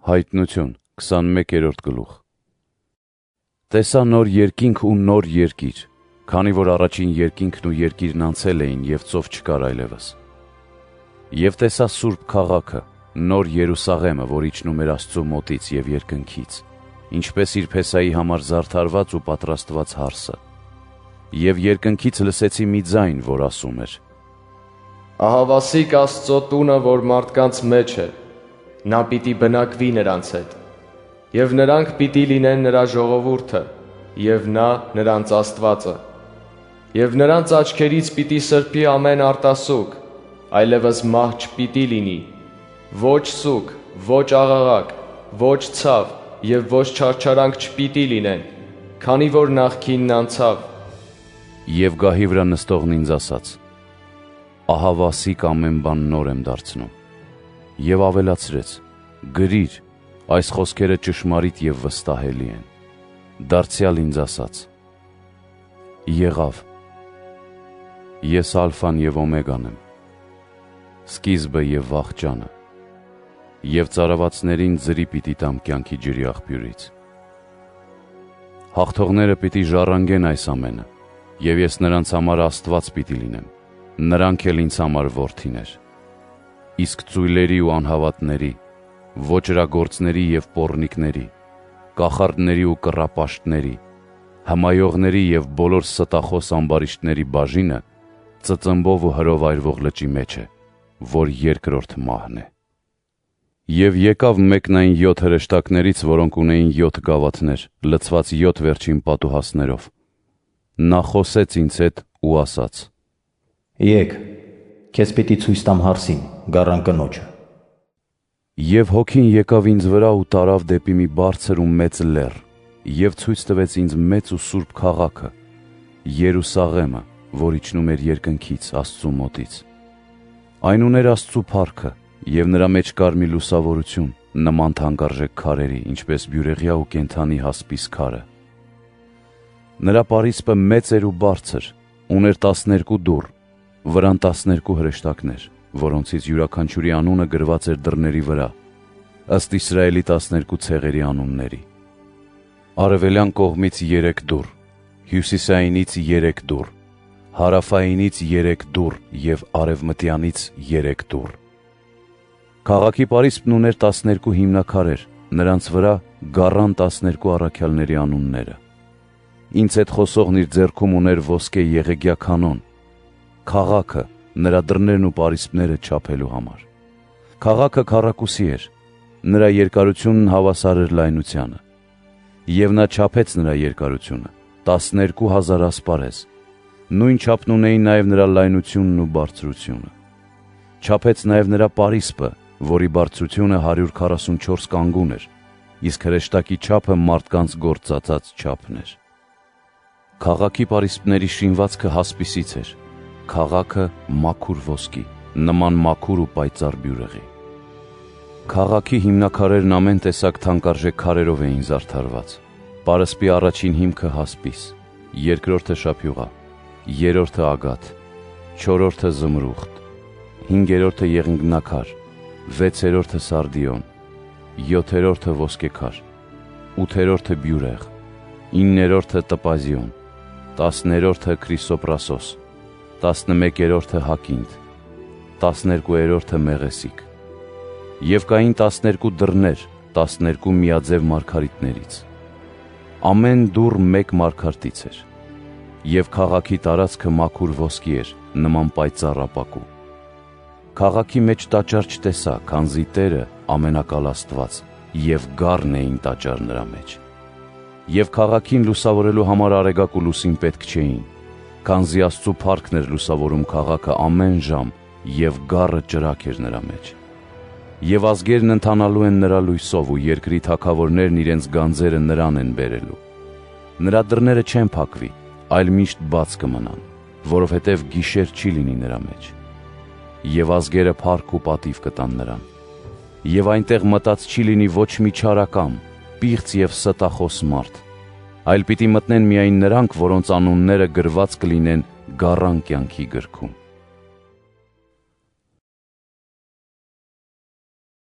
Հայտնություն 21-րդ գլուխ։ Տեսա նոր երկինք ու նոր երկիր, քանի որ առաջին երկինքն ու երկիրն անցել էին և ծով չկար այլևս։ Եվ տեսա սուրբ քաղաքը, նոր Երուսաղեմը, որ իջնում էր Աստծու մոտից և երկնքից, ինչպես իր Փեսայի համար զարդարված ու պատրաստված հարսը։ Եվ երկնքից լսեցի մի ձայն, որ ասում էր. Ահավասիկ Աստծո տունը, որ մարդկանց մեջ է, նա պիտի բնակվի նրանց հետ, և նրանք պիտի լինեն նրա ժողովուրդը, և նա նրանց Աստվածը, և նրանց աչքերից պիտի սրբի ամեն արտասուք, այլևս մահ չպիտի լինի, ոչ սուգ, ոչ աղաղակ, ոչ ցավ և ոչ չարչարանք չպիտի լինեն, քանի որ նախկինն անցավ։ Եվ գահի վրա նստողն ինձ ասաց. ահավասիկ ամեն բան նոր եմ դարձնում։ Եվ ավելացրեց. գրիր, այս խոսքերը ճշմարիտ և վստահելի են։ Դարձյալ ինձ ասաց. եղավ, ես ալֆան և օմեգան եմ, սկիզբը և վախճանը, և ծարավացներին ձրի պիտի տամ կյանքի ջրի աղբյուրից։ Հաղթողները պիտի ժառանգեն այս ամենը, և ես նրանց համար Աստված պիտի լինեմ, նրանք էլ ինձ համար որդիներ։ Իսկ ծույլերի ու անհավատների, ոճրագործների և պոռնիկների, կախարդների ու կռապաշտների, հմայողների և բոլոր ստախոս ամբարիշտների բաժինը ծծմբով ու հրով այրվող լճի մեջ է, որ երկրորդ մահն է։ Եվ եկավ մեկն այն 7 հրեշտակներից, որոնք ունեին 7 գավաթներ, լցված 7 վերջին պատուհասներով։ Նա խոսեց ինձ հետ ու ասաց. Եկ, քեզ պիտի ցույց տամ հարսին, գառան կնոջը։ Եվ հոգին եկավ ինձ վրա ու տարավ դեպի մի բարձր ու մեծ լեռ, և ցույց տվեց ինձ մեծ ու սուրբ քաղաքը, Երուսաղեմը, որ իջնում էր երկնքից Աստծու մոտից։ Այն ուներ Աստծու փառքը, և նրա մեջ կար մի լուսավորություն, նման թանկարժեք քարերի, ինչպես բյուրեղյա ու կենդանի հասպիս քարը։ Նրա պարիսպը մեծ էր ու բարձր, ուներ 12 դուռ, վրան 12 հրեշտակներ, որոնցից յուրաքանչյուրի անունը գրված էր դռների վրա, ըստ Իսրայելի 12 ցեղերի անունների։ Արևելյան կողմից 3 դուռ, հյուսիսայինից 3 դուռ, հարավայինից 3 դուռ և արևմտյանից 3 դուռ։ Քաղաքի պարիսպն ուներ 12 հիմնաքարեր, նրանց վրա գառան 12 առաքյալների անունները։ Ինձ հետ խոսողն իր ձեռքում ուներ ոսկե եղեգյա կանոն, քաղաքը, նրա դռներն ու պարիսպները չափելու համար։ Քաղաքը քառակուսի էր, նրա երկարությունն հավասար էր լայնությանը։ Եվ նա չափեց նրա երկարությունը 12,000 ասպարեզ, նույն չափն ունեին նաև նրա լայնությունն ու բարձրությունը։ Չափեց նաև նրա պարիսպը, որի բարձրությունը 144 կանգուն էր, իսկ հրեշտակի չափը մարդկանց գործածած չափն էր։ Քաղաքի պարիսպների շինվածքը հասպիսից էր, քաղաքը մաքուր ոսկի, նման մաքուր ու պայծառ բյուրեղի։ Քաղաքի հիմնաքարերն ամեն տեսակ թանկարժեք քարերով էին զարդարված։ Պարսպի առաջին հիմքը հասպիս, երկրորդը շափյուղա, երրորդը ագաթ, չորրորդը զմրուխտ, հինգերորդը եղնգնակար, վեցերորդը սարդիոն, յոթերորդը ոսկեքար, ութերորդը բյուրեղ, իններորդը տպազիոն, 10-րդը քրիսոպրասոս, 11-րդը հակինդ, 12-րդը մեղեսիկ։ Եվ կային 12 դռներ 12 միաձև մարգարիտներից։ Ամեն դուռ մեկ մարգարտից էր։ Եվ քաղաքի տարածքը մաքուր ոսկի էր, նման պայծառ ապակու։ Քաղաքի մեջ տաճար չտեսա, քանզի Տերը ամենակալ Աստված և գառն էին տաճար նրա մեջ։ Եվ քաղաքին լուսավորելու համար արեգակ ու լուսին պետք չէին, քանզի Աստծու փառքն էր լուսավորում քաղաքը ամեն ժամ, և գառը ճրագ էր նրա մեջ։ Եվ ազգերն ընթանալու են նրա լույսով, ու երկրի թագավորներն իրենց գանձերը նրան են բերելու։ Նրա դռները չեն փակվի, այլ միշտ բաց կմնան, որովհետև գիշեր չի լինի նրա մեջ։ Եվ ազգերը փառք ու պատիվ կտան նրան։ Եվ այնտեղ մտած չի լինի ոչ մի չարակամ, պիղծ և ստախոս մարդ, այլ պիտի մտնեն միայն նրանք, որոնց անունները գրված կլինեն գառան կյանքի գրքում։